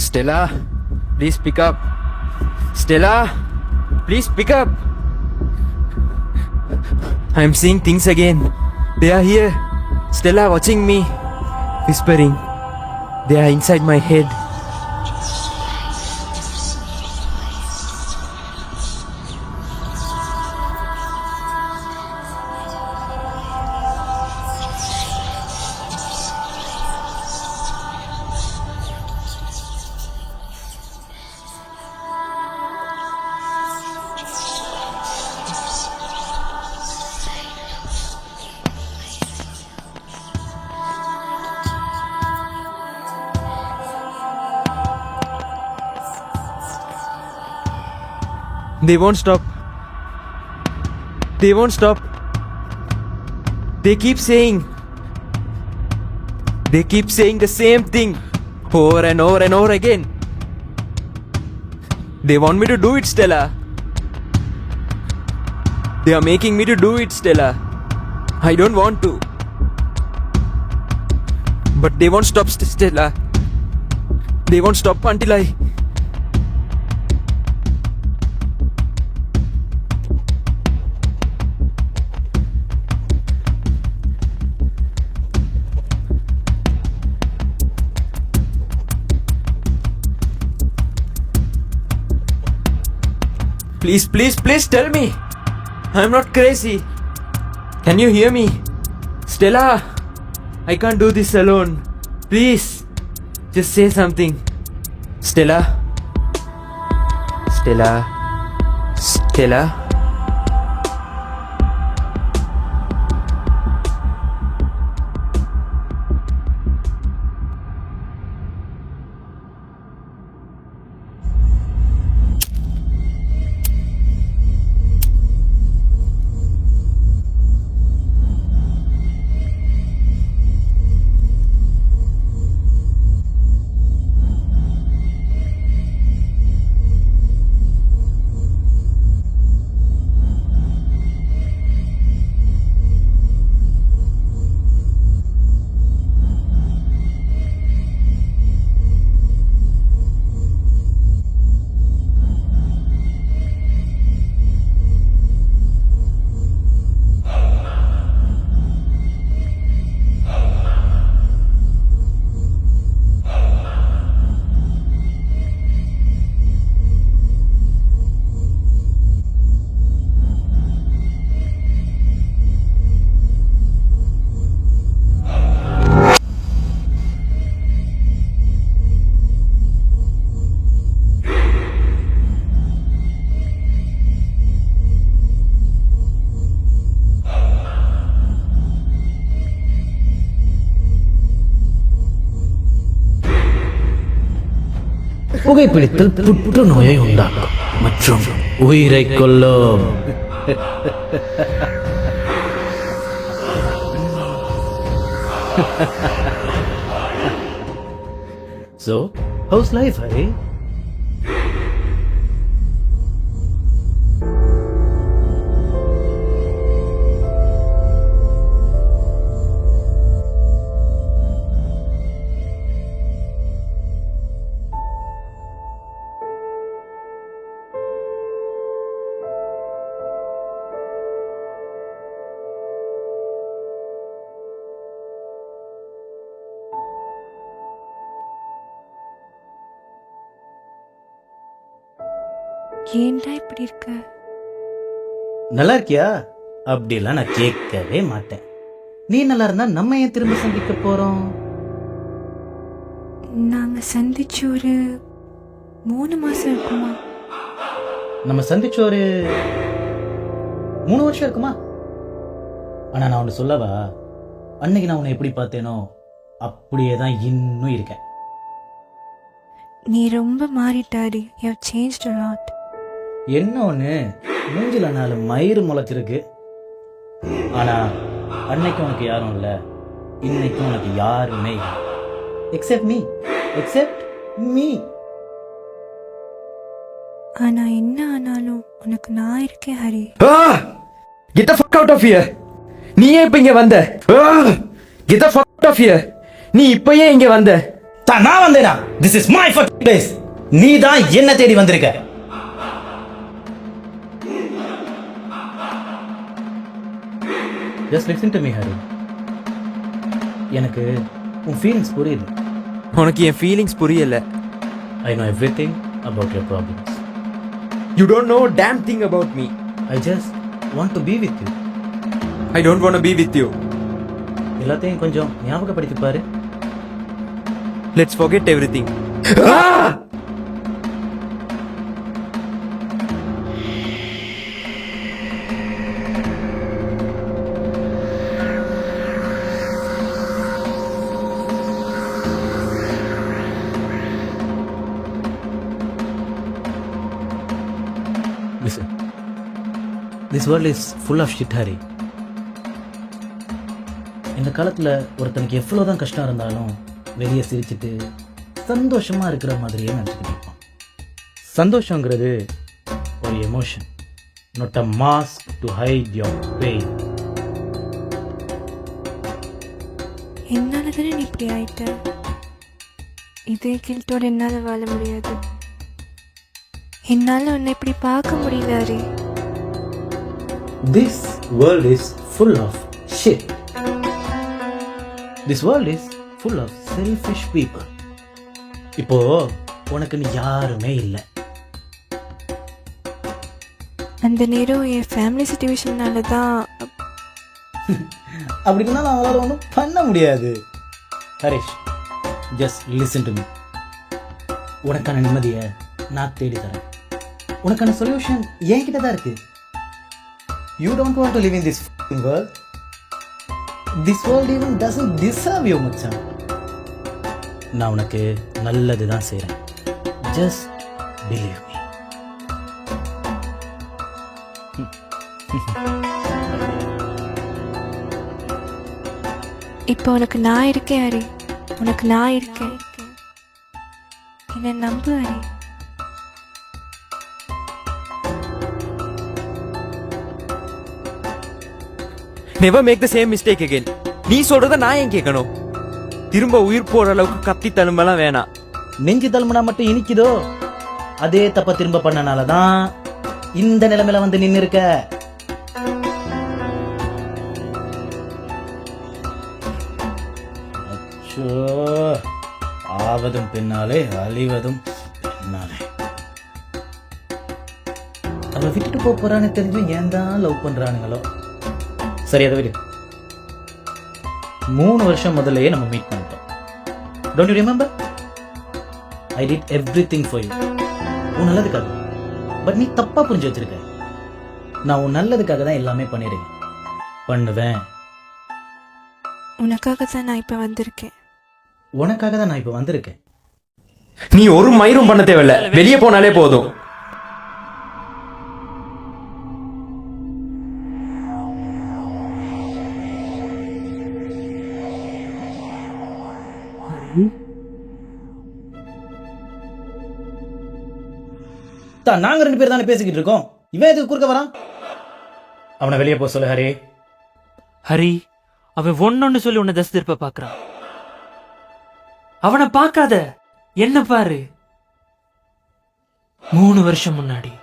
Stella, please pick up. Stella, please pick up. I'm seeing things again. They are here. Stella watching me, whispering. They are inside my head. They won't stop. They won't stop. They keep saying the same thing over and over and over again. They want me to do it, Stella. They are making me to do it, Stella. I don't want to. But they won't stop, Stella. They won't stop until I... Please tell me. I'm not crazy. Can you hear me? Stella, I can't do this alone. Please, just say something. Stella. புகைப்பிடித்தல் புற்றுநோயை உண்டாக்கும் மற்றும் உயிரை கொல்லும். So, how's life, Hari? ஏன்டா இப்படி இருக்க? நல்லா இருக்கியா? அப்படிலாம் நான் கேட்கவே மாட்டேன். நீ நல்லா இருந்தா நம்ம ஏன் திரும்ப சந்திக்க போறோம்? நாங்க சந்திச்சு ஒரு 3 மாசம் இருக்குமா? நம்ம சந்திச்சு ஒரு 3 வருஷம் இருக்குமா? ஆனா நான் ஒன்று சொல்லவா, அன்னைக்கு நான் உன்னை எப்படி பார்த்தேனோ அப்படியே தான் இன்னும் இருக்கேன். நீ ரொம்ப மாறிட்டாடி. You have changed a lot. என்ன ஒன்று, மூஞ்சில 4 மயிறு முளைச்சிருக்கு. ஆனா அன்னைக்கு உனக்கு யாரும் இல்லை, இன்னைக்கு உனக்கு யாருமே இல்லை. Except me. ஆனா என்ன ஆனாலும் உனக்கு நான் இருக்கேன் Hari. Get the fuck out of here. நீ ஏன் இப்ப இங்க வந்த? Get the fuck out of here. நீ இப்ப ஏன் இங்க வந்த? நான் வந்தேனா? This is my fucking place. நீ தான் என்ன தேடி வந்திருக்க. Just listen to me, Hari. எனக்கு உன் ஃபீலிங்ஸ் புரியுது. உனக்கு என் ஃபீலிங்ஸ் புரியல. I know everything about your problems. You don't know a damn thing about me. I just want to be with you. I don't want to be with you. எல்லாத்தையும் கொஞ்சம் ஞாபகப்படுத்தி பாரு. Let's forget everything. Listen. This world is full of shit, Hari. இந்த காலத்துல ஒருத்தனுக்கு எவ்வளவுதான் கஷ்டம் இருந்தாலும் வெளியே சிரிச்சிட்டு சந்தோஷமா இருக்கிற மாதிரியே நினைச்சுக்கிட்டு இருப்பான். சந்தோஷங்கிறது ஒரு emotion, not a mask to hide your pain. என்னால தானே நீ இப்படி ஆயிட்ட. இதே கில்ட்டோட என்னால வாழ முடியாது. என்னால உன்னை இப்படி பார்க்க முடியல Hari. This world is full of shit. This world is full of selfish people. இப்போ உனக்குன்னு யாருமே இல்லை. அந்த நேரம் என் ஃபேமிலி சிச்சுவேஷனால தான். அப்படி இருந்தாலும் அவங்களால ஒன்றும் பண்ண முடியாது. Harish, just listen to me. உனக்கான நிம்மதியை நான் தேடி தரேன். உனக்கான சொல்யூஷன் என்கிட்ட தான் இருக்கு. You don't want to live in this world. This world even doesn't deserve you மச்சான். நான் உனக்கு நல்லது தான் செய்கிறேன். Just believe me. இப்போ உனக்கு நான் இருக்கேன் ஹரி. உனக்கு நான் இருக்கேன். என்னை நம்பு Hari. Never make the same mistake again. நீ சொல்றத நான் ஏன் கேட்கணும்? திரும்ப உயிர் போற அளவுக்கு கத்தி தழும்பெல்லாம் வேணாம். நெஞ்சு தழும்புனா மட்டும் இனிக்குதோ? அதே தப்ப திரும்ப பண்ணனால தான் இந்த நிலைமையில வந்து நின்னு இருக்க. அச்சோ, ஆவதும் பின்னாலே அழிவதும் பின்னாலே. அவ விட்டுட்டு போறான்னு தெரிஞ்சு ஏன் தான் லவ் பண்றானுங்களோ. சரி, அதை விடு. 3 வருஷம் முதல்லயே நம்ம மீட் பண்ணிட்டோம். Don't you remember? I did everything for you. உன் நல்லதுக்காக. பட் நீ தப்பா புரிஞ்சு வச்சிருக்க. நான் உன் நல்லதுக்காக தான் எல்லாமே பண்ணுவேன். உனக்காக தான் நான் இப்போ வந்திருக்கேன். உனக்காக தான் நான் இப்போ வந்திருக்கேன். நீ ஒரு மயிரும் பண்ண தேவையில்ல. வெளியே போனாலே போதும். நாங்க 2 பேர் தானே பேசிக்கிட்டு இருக்கோம். இவன் எதுக்கு குறுக்க வரான்? அவனை வெளியே போக சொல்லு ஹரி. ஹரி, அவன் ஒன்னொன்னு சொல்லி உன்னை தசை திருப்ப பாக்குறான். அவனை பார்க்காத, என்ன பாரு. 3 வருஷம் முன்னாடி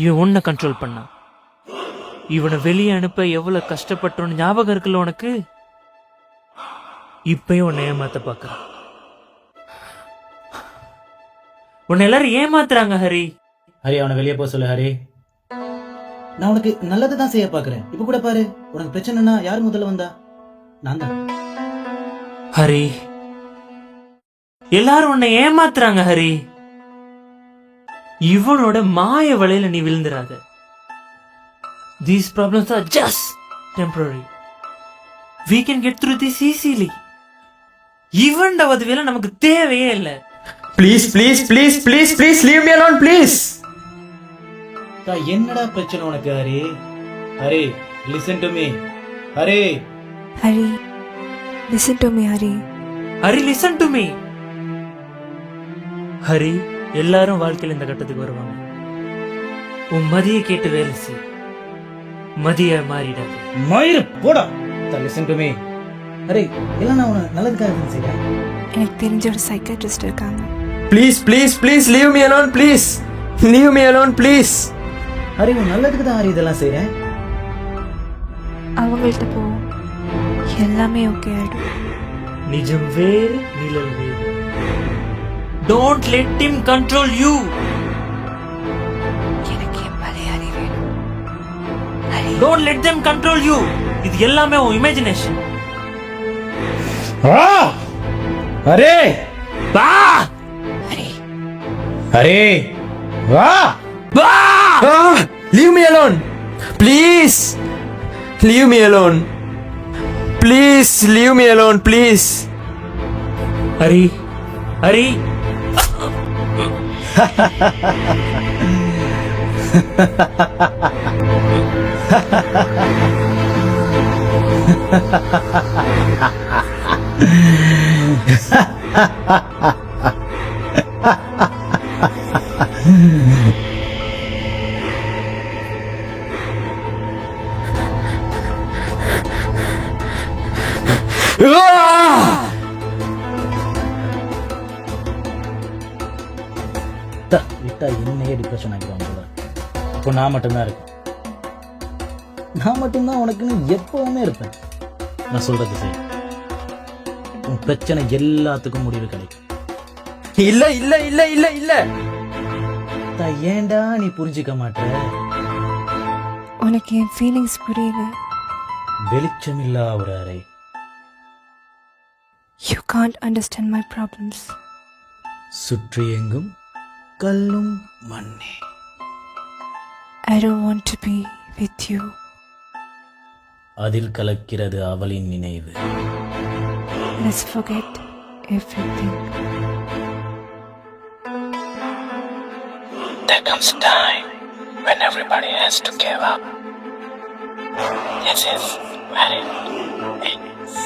இவன் உன்னை கண்ட்ரோல் பண்ணான். இவனை வெளியே அனுப்ப எவ்வளவு கஷ்டப்பட்டோன்னு ஞாபகம் இருக்குல்ல உனக்கு? இப்பயும் உன்னை ஏமாத்த பாக்குறான். உன்னை எல்லாரும் ஏமாத்துறாங்க ஹரி. ஹரி, அவனை வெளியே போக சொல்லு ஹரி. நான் உனக்கு நல்லது தான் செய்ய பாக்குறேன். இப்ப கூட பாரு, உனக்கு பிரச்சனைனா யார் முதல்ல வந்தா? நான் தான். ஹரி, எல்லாரும் உன்னை ஏமாத்துறாங்க ஹரி. இவனோட மாய வலையில நீ விழுந்துராத. These problems are just temporary. We can get through this easily. இவன்ட உதவியெல்லாம் நமக்கு தேவையே இல்லை. Please, please, please, please, please leave me alone, please. என்னடா பிரச்சனை உனக்கு Hari? Hari, listen to me. Hari, Hari, listen to me Hari. Hari, listen to me. Hari, எல்லாரும் வாழ்க்கையில் இந்த கட்டத்துக்கு வருவாங்க. உன் மதியை கேட்டு வேலை செய். மதிய மாறிடாது. மயிறு போடா. listen to me. ஹரி, எல்லாம் நான் உனக்கு நல்லதுக்காக செய்யறேன். எனக்கு தெரிஞ்ச ஒரு சைக்காட்ரிஸ்ட் இருக்காங்க. Please please please leave me alone, please leave me alone please. Hari உன் நல்லதுக்கு தான் ஹரி இதெல்லாம் செய்கிறேன். அவங்கள்ட்ட போ, எல்லாமே ஓகே ஆயிடும். நிஜம் வேறு நிழல் வேறு. Don't let him control you. எனக்கு என் பழைய ஹரி வேணும். Hari, Don't let them control you. இது எல்லாமே உன் இமேஜினேஷன். அரே வா ஹரி, அரே வா வா. Leave me alone, please leave me alone, please leave me alone, please. Hari Hari. விட்டா என்னையே டிப்ரெஷன் ஆகிடுவாங்க போல. இப்போ நான் மட்டும்தான் இருக்கேன். நான் மட்டும்தான் உனக்குன்னு எப்பவுமே இருப்பேன். நான் சொல்றது சரி. உன் பிரச்சனை எல்லாத்துக்கும் முடிவு கிடைக்கும். இல்ல இல்ல இல்ல இல்ல இல்ல. ஏன்டா நீ புரிஞ்சுக்க மாட்ட? உனக்கு என் ஃபீலிங்ஸ் புரியல. வெளிச்சமில்லா ஒரு அறை. You can't understand my problems. சுற்றி எங்கும் கல்லும் மண்ணே. I don't want to be with you. அதில் கலக்கிறது அவளின் நினைவு. Let's forget everything. There comes a time when everybody has to give up. This is where it ends.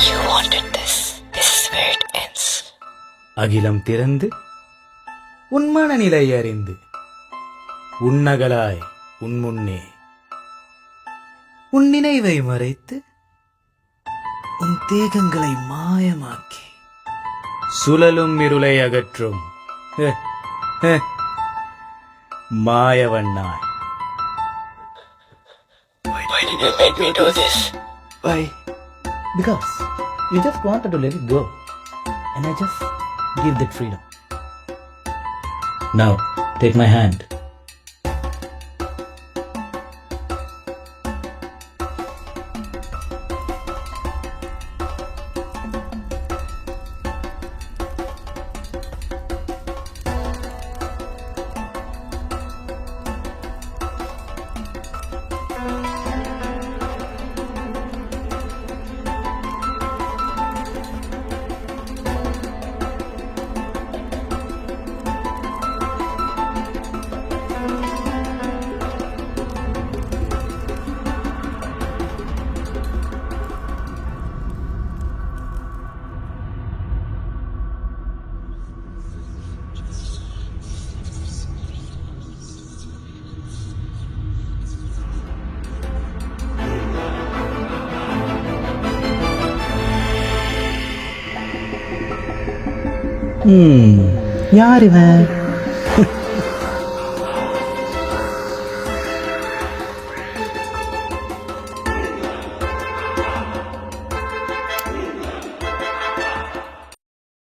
You wanted this. This is where it ends. அகிலம் திறந்து உன் மனநிலை அறிந்து உன்னகலாய் உன் முன்னே உன் நினைவை மறைத்து உன் தேகங்களை மாயமாக்கி சுழலும் இருளை அகற்றும் மாயவண்ணாய். Why did you make me do this? Why? Because you just wanted to let it go, and I just give that freedom. Now, take my hand. யார் இவன்?